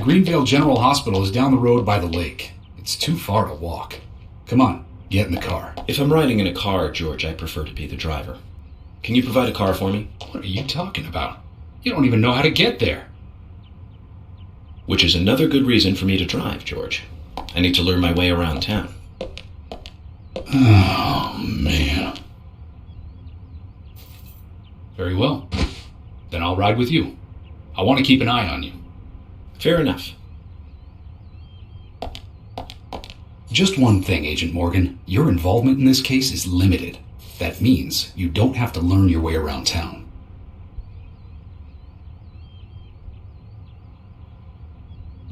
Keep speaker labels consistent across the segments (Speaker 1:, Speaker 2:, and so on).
Speaker 1: The Greenvale General Hospital is down the road by the lake. It's too far to walk. Come on, get in the car.
Speaker 2: If I'm riding in a car, George, I prefer to be the driver. Can you provide a car for me?
Speaker 1: What are you talking about? You don't even know how to get there.
Speaker 2: Which is another good reason for me to drive, George. I need to learn my way around town.
Speaker 1: Oh, man. Very well. Then I'll ride with you. I want to keep an eye on you.
Speaker 2: Fair enough.
Speaker 1: Just one thing, Agent Morgan. Your involvement in this case is limited. That means you don't have to learn your way around town.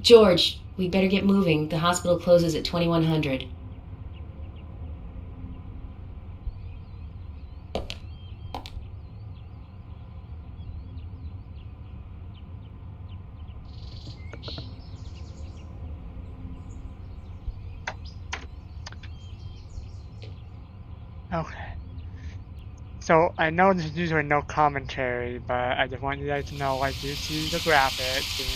Speaker 3: George, we better get moving. The hospital closes at 2100.
Speaker 4: Okay. So, I know there's usually no commentary, but I just want you guys to know I do see the graphics and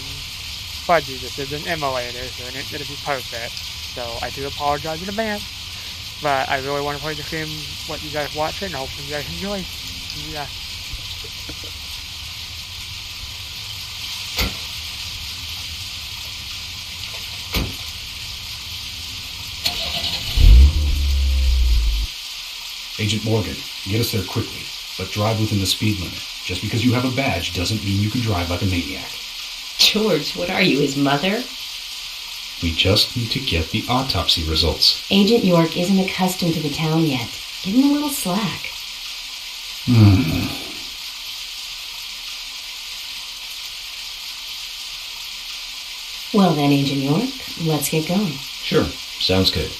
Speaker 4: fudgy. This is an emulator, so it ain't gonna be perfect. So, I do apologize in advance, but I really want to play the game what you guys watch it, and hopefully you guys enjoy. Yeah.
Speaker 1: Agent Morgan, get us there quickly, but drive within the speed limit. Just because you have a badge doesn't mean you can drive like a maniac.
Speaker 3: George, what are you, his mother?
Speaker 1: We just need to get the autopsy results.
Speaker 3: Agent York isn't accustomed to the town yet. Give him a little slack. Well then, Agent York, let's get going.
Speaker 2: Sure, sounds good.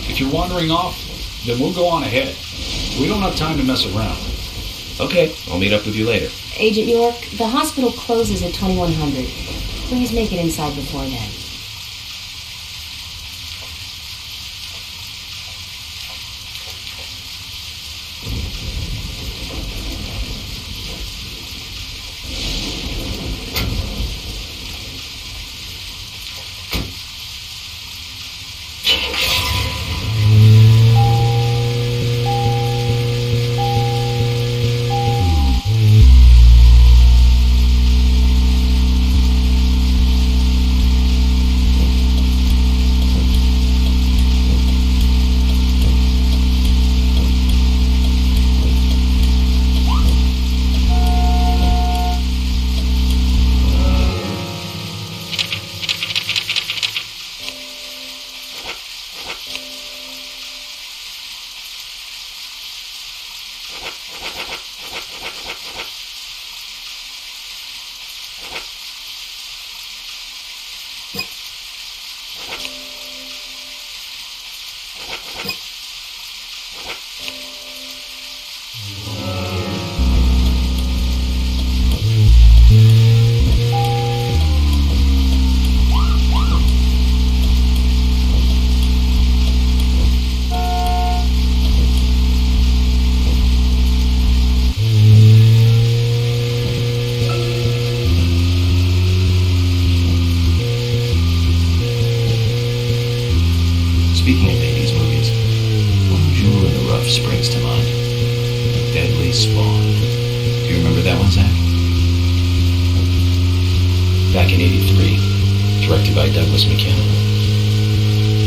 Speaker 1: If you're wandering off, then we'll go on ahead. We don't have time to mess around.
Speaker 2: Okay, I'll meet up with you later.
Speaker 3: Agent York, the hospital closes at 2100. Please make it inside before then.
Speaker 2: Speaking of 80s movies, one jewel in the rough springs to mind. Deadly Spawn. Do you remember that one, Zach? Back in 83, directed by Douglas McKenna.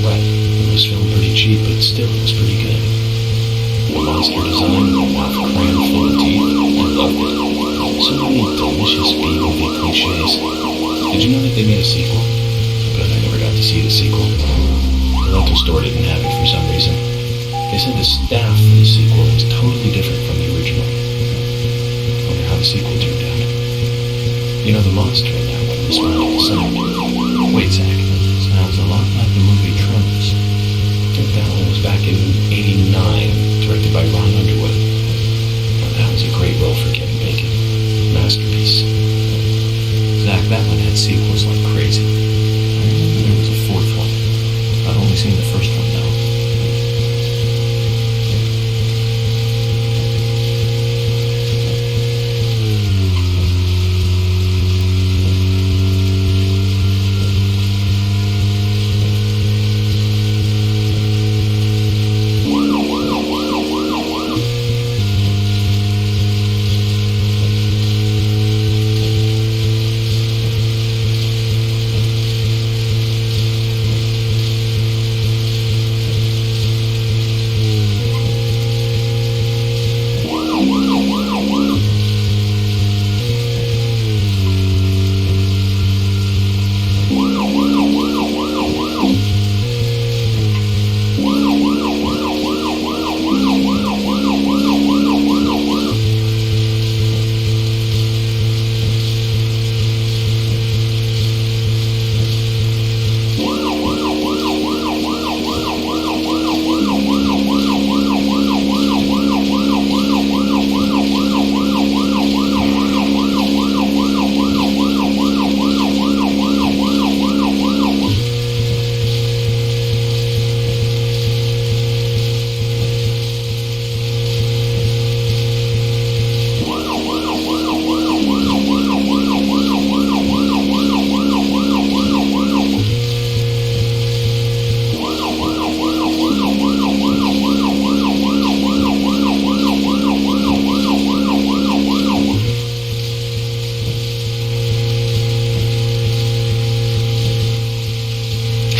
Speaker 2: Right, it was filmed pretty cheap, but still it was pretty good. The monster design, crammed full of teeth, I loved it. So many delicious B-movie cliches. Did you know that they made a sequel? But I never got to see the sequel. The rental store didn't have it for some reason. They said the staff for the sequel was totally different from the original. I wonder how the sequel turned out. You know, the monster in that one responded to sound. Wait, Zach, that sounds a lot like the movie Tremors. I think that one was back in 89, directed by Ron Underwood. Now, that was a great role for Kevin Bacon. Masterpiece. Zach, that one had sequels like crazy.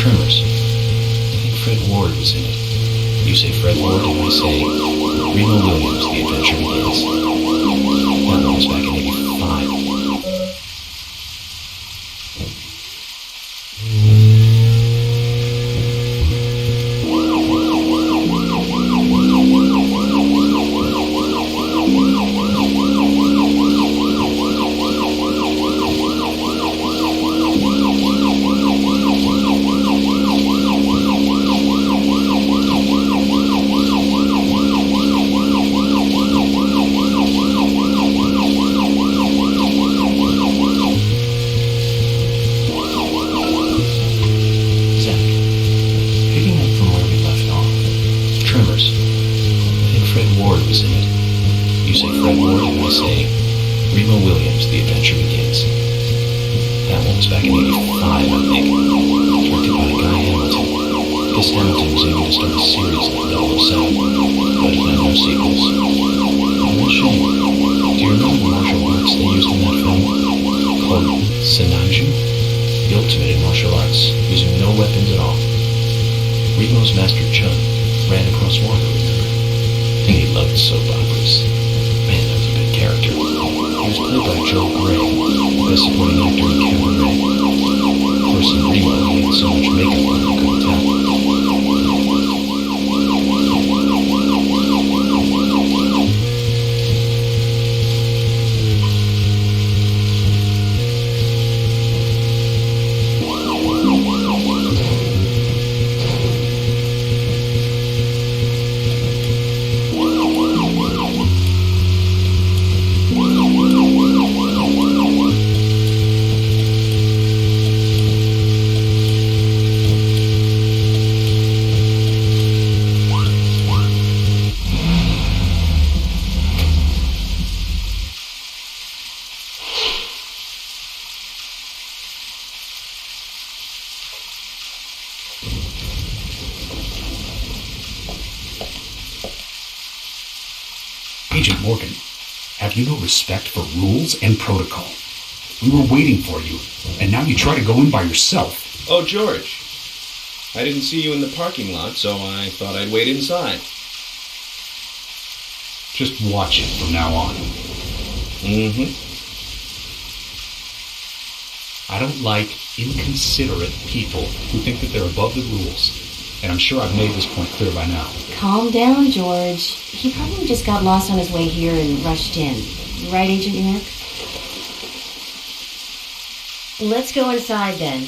Speaker 2: Tremors. I think Fred Ward was in it. You say Fred Ward, and I say Remo Williams, The Adventure Begins. That one was back in 85.
Speaker 1: Agent Morgan, have you no respect for rules and protocol? We were waiting for you, and now you try to go in by yourself.
Speaker 5: Oh, George. I didn't see you in the parking lot, so I thought I'd wait inside.
Speaker 1: Just watch it from now on.
Speaker 5: Mm-hmm.
Speaker 1: I don't like inconsiderate people who think that they're above the rules. And I'm sure I've made this point clear by now.
Speaker 3: Calm down, George. He probably just got lost on his way here and rushed in. Right, Agent York? Let's go inside then.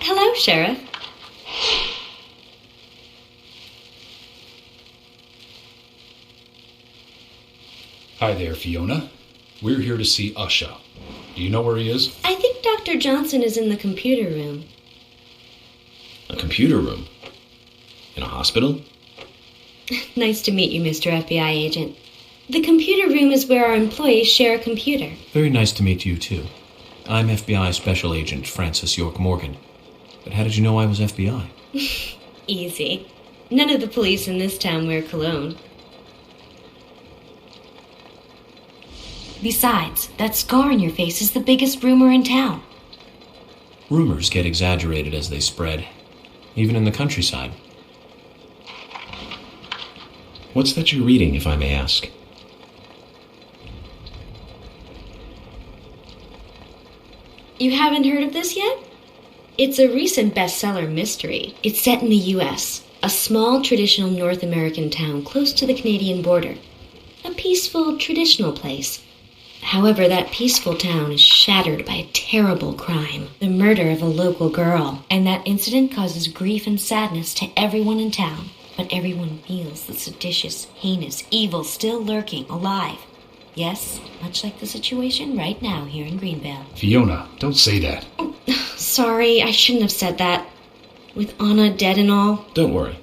Speaker 3: Hello, Sheriff.
Speaker 1: Hi there, Fiona. We're here to see Usha. Do you know where he is?
Speaker 3: I think Dr. Johnson is in the computer room.
Speaker 5: A computer room? In a hospital?
Speaker 3: Nice to meet you, Mr. FBI agent. The computer room is where our employees share a computer.
Speaker 2: Very nice to meet you, too. I'm FBI Special Agent Francis York Morgan. But how did you know I was FBI?
Speaker 3: Easy. None of the police in this town wear cologne. Besides, that scar on your face is the biggest rumor in town.
Speaker 2: Rumors get exaggerated as they spread, even in the countryside.
Speaker 5: What's that you're reading, if I may ask?
Speaker 3: You haven't heard of this yet? It's a recent bestseller mystery. It's set in the U.S., a small traditional North American town close to the Canadian border. A peaceful, traditional place. However, that peaceful town is shattered by a terrible crime, the murder of a local girl. And that incident causes grief and sadness to everyone in town. But everyone feels the seditious, heinous evil still lurking, alive. Yes, much like the situation right now here in Greenvale.
Speaker 1: Fiona, don't say that.
Speaker 3: Oh, sorry, I shouldn't have said that. With Anna dead and all.
Speaker 5: Don't worry.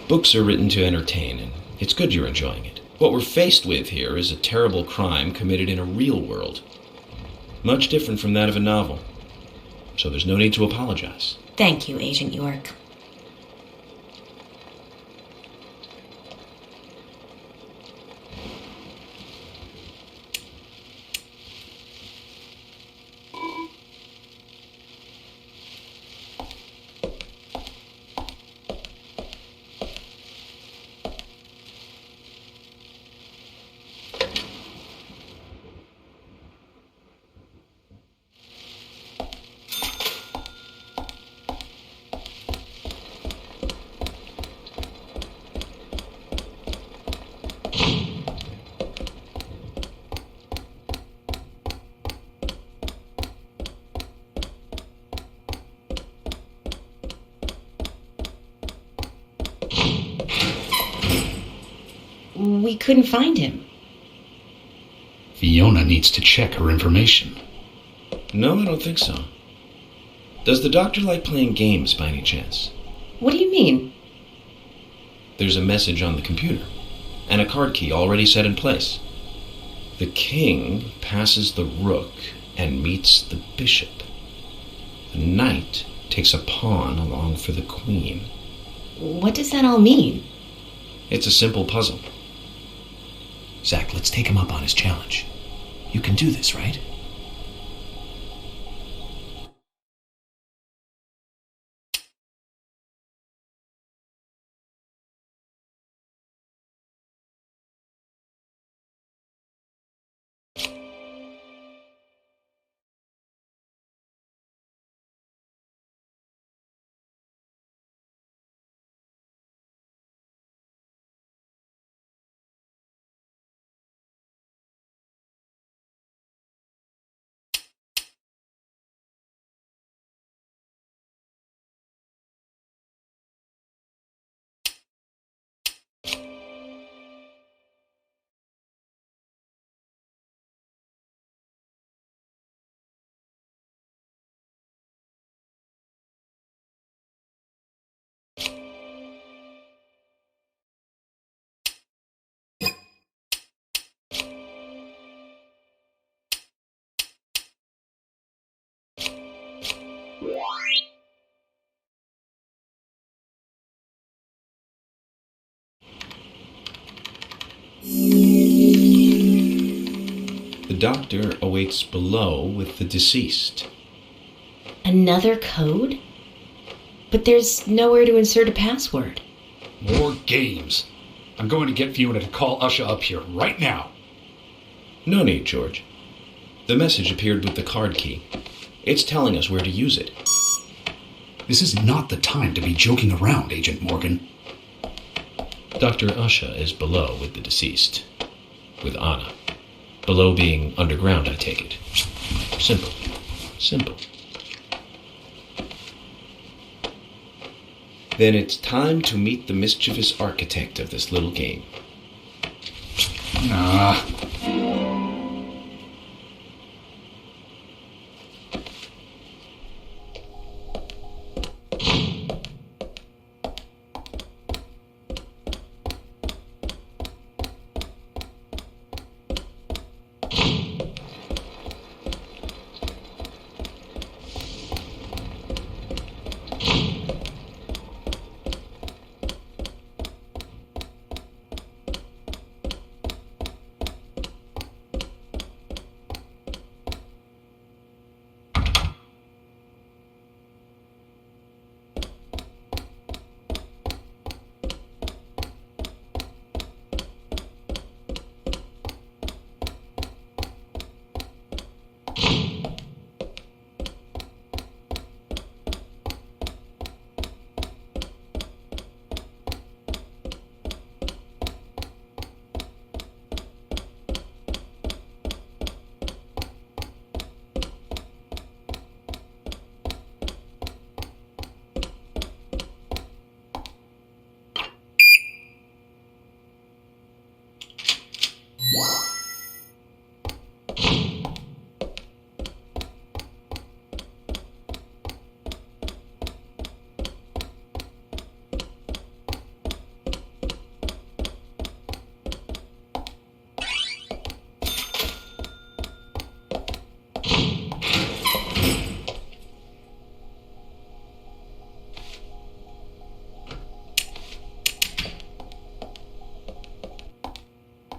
Speaker 5: Books are written to entertain, and it's good you're enjoying it. What we're faced with here is a terrible crime committed in a real world. Much different from that of a novel. So there's no need to apologize.
Speaker 3: Thank you, Agent York.
Speaker 6: we couldn't find him.
Speaker 1: Fiona needs to check her information.
Speaker 5: No, I don't think so. Does the doctor like playing games by any chance?
Speaker 6: What do you mean?
Speaker 5: There's a message on the computer, and a card key already set in place. The king passes the rook and meets the bishop. The knight takes a pawn along for the queen.
Speaker 6: What does that all mean?
Speaker 5: It's a simple puzzle.
Speaker 2: Zach, let's take him up on his challenge. You can do this, right?
Speaker 5: The doctor awaits below with the deceased.
Speaker 6: Another code? But there's nowhere to insert a password.
Speaker 1: More games. I'm going to get Fiona to call Usha up here right now.
Speaker 5: No need, George. The message appeared with the card key. It's telling us where to use it.
Speaker 1: This is not the time to be joking around, Agent Morgan.
Speaker 5: Dr. Usha is below with the deceased. With Anna. Below being underground, I take it. Simple. Simple. Then it's time to meet the mischievous architect of this little game.
Speaker 1: Nah.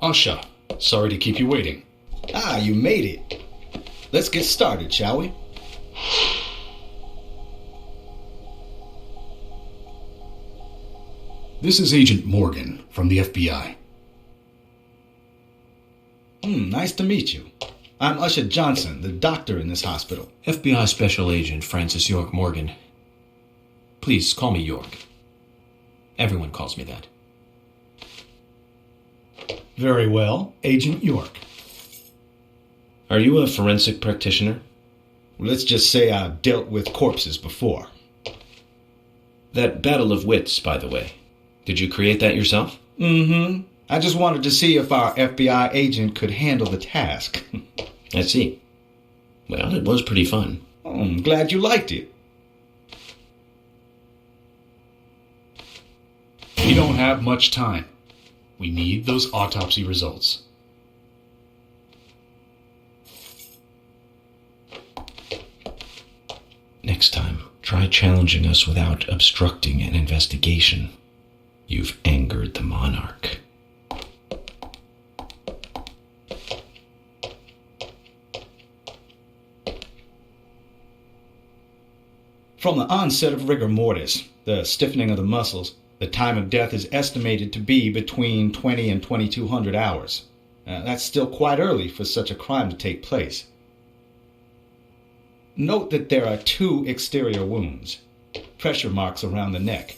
Speaker 1: Usha, sorry to keep you waiting.
Speaker 7: Ah, you made it. Let's get started, shall we?
Speaker 1: This is Agent Morgan from the FBI.
Speaker 7: Nice to meet you. I'm Usha Johnson, the doctor in this hospital.
Speaker 2: FBI Special Agent Francis York Morgan. Please call me York. Everyone calls me that.
Speaker 7: Very well, Agent York.
Speaker 5: Are you a forensic practitioner?
Speaker 7: Let's just say I've dealt with corpses before.
Speaker 5: That battle of wits, by the way. Did you create that yourself?
Speaker 7: Mm-hmm. I just wanted to see if our FBI agent could handle the task.
Speaker 5: I see. Well, it was pretty fun.
Speaker 7: Oh, I'm glad you liked it.
Speaker 1: We don't have much time. We need those autopsy results.
Speaker 5: Next time, try challenging us without obstructing an investigation. You've angered the monarch.
Speaker 7: From the onset of rigor mortis, the stiffening of the muscles, the time of death is estimated to be between 20 and 2200 hours. That's still quite early for such a crime to take place. Note that there are 2 exterior wounds, pressure marks around the neck,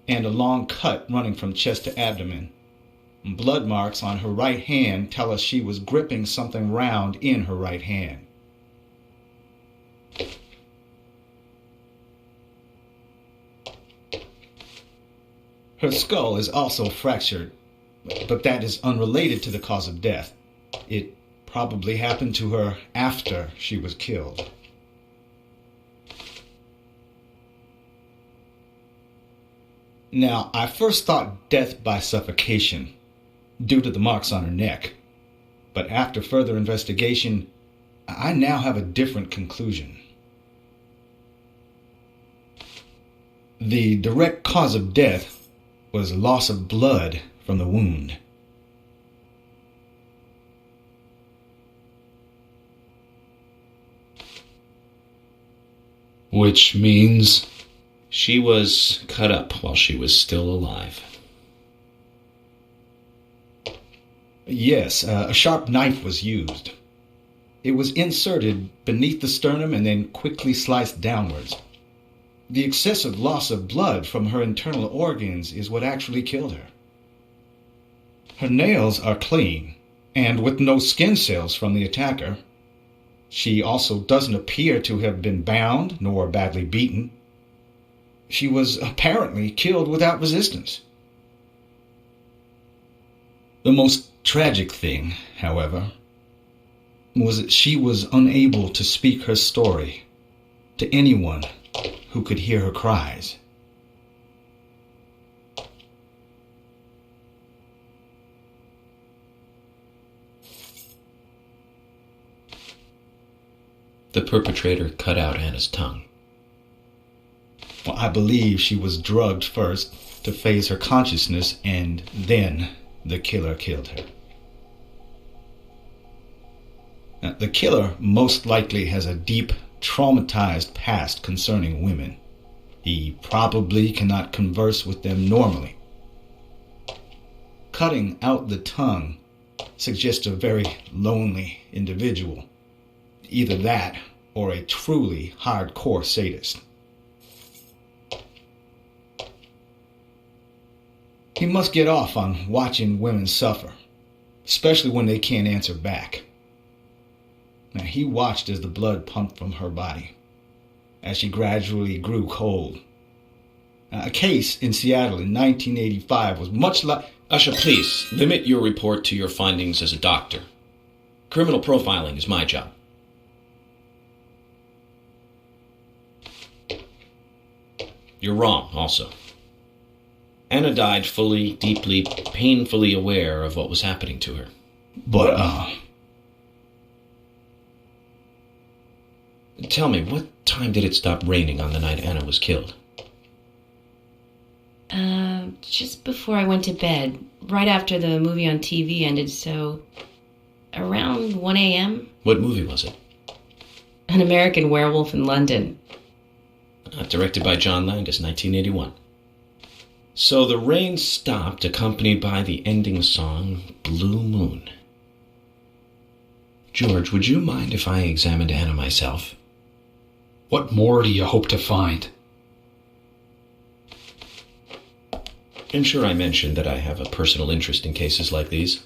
Speaker 7: and a long cut running from chest to abdomen. Blood marks on her right hand tell us she was gripping something round in her right hand. Her skull is also fractured, but that is unrelated to the cause of death. It probably happened to her after she was killed. Now, I first thought death by suffocation, due to the marks on her neck. But after further investigation, I now have a different conclusion. The direct cause of death was loss of blood from the wound.
Speaker 1: Which means...
Speaker 5: She was cut up while she was still alive.
Speaker 7: Yes, a sharp knife was used. It was inserted beneath the sternum and then quickly sliced downwards. The excessive loss of blood from her internal organs is what actually killed her. Her nails are clean, and with no skin cells from the attacker. She also doesn't appear to have been bound nor badly beaten. She was apparently killed without resistance. The most tragic thing, however, was that she was unable to speak her story to anyone who could hear her cries.
Speaker 5: The perpetrator cut out Anna's tongue.
Speaker 7: Well, I believe she was drugged first to phase her consciousness, and then the killer killed her. Now, the killer most likely has a deep, traumatized past concerning women. He probably cannot converse with them normally. Cutting out the tongue suggests a very lonely individual. Either that or a truly hardcore sadist. He must get off on watching women suffer, especially when they can't answer back. Now, he watched as the blood pumped from her body, as she gradually grew cold. A case in Seattle in 1985 was much like...
Speaker 5: Usha, please, limit your report to your findings as a doctor. Criminal profiling is my job. You're wrong, also. Anna died fully, deeply, painfully aware of what was happening to her.
Speaker 7: But,
Speaker 5: Tell me, what time did it stop raining on the night Anna was killed?
Speaker 6: Just before I went to bed, right after the movie on TV ended, so around 1 a.m.
Speaker 5: What movie was it?
Speaker 6: An American Werewolf in London.
Speaker 5: Directed by John Landis, 1981. So the rain stopped, accompanied by the ending song, Blue Moon. George, would you mind if I examined Anna myself?
Speaker 1: What more do you hope to find?
Speaker 5: I'm sure I mentioned that I have a personal interest in cases like these.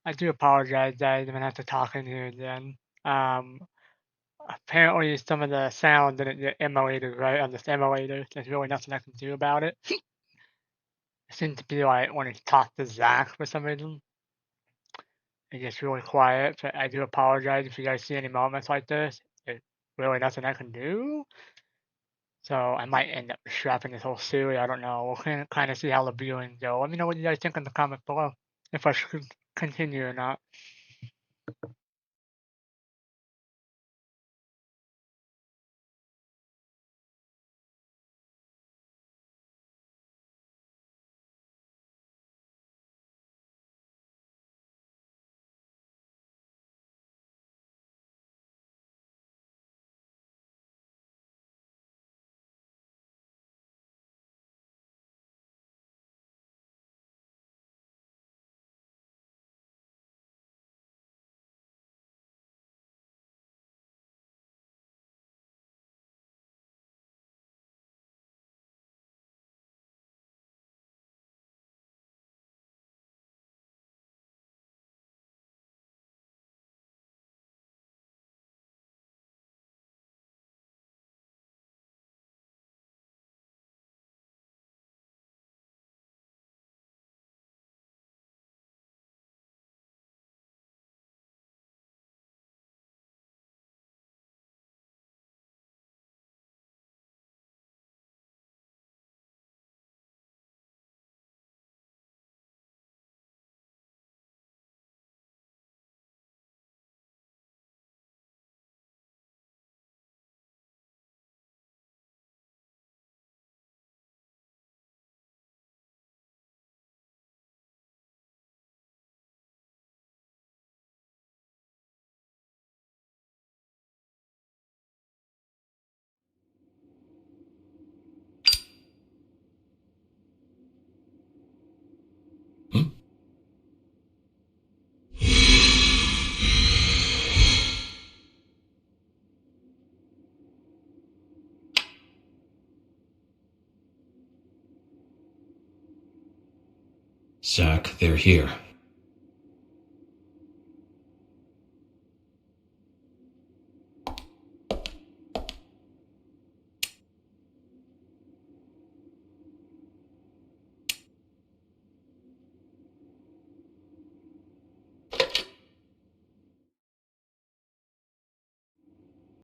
Speaker 4: I do apologize that I'm gonna have to talk in here again. Apparently some of the sound didn't get emulated right on this emulator. There's really nothing I can do about it. It seemed to be like when he talked to Zach for some reason. It gets really quiet, but I do apologize if you guys see any moments like this. There's really nothing I can do. So I might end up scrapping this whole series. I don't know. We'll kind of see how the viewing go. Let me know what you guys think in the comment below. If I should continue or not.
Speaker 1: Zach, they're here.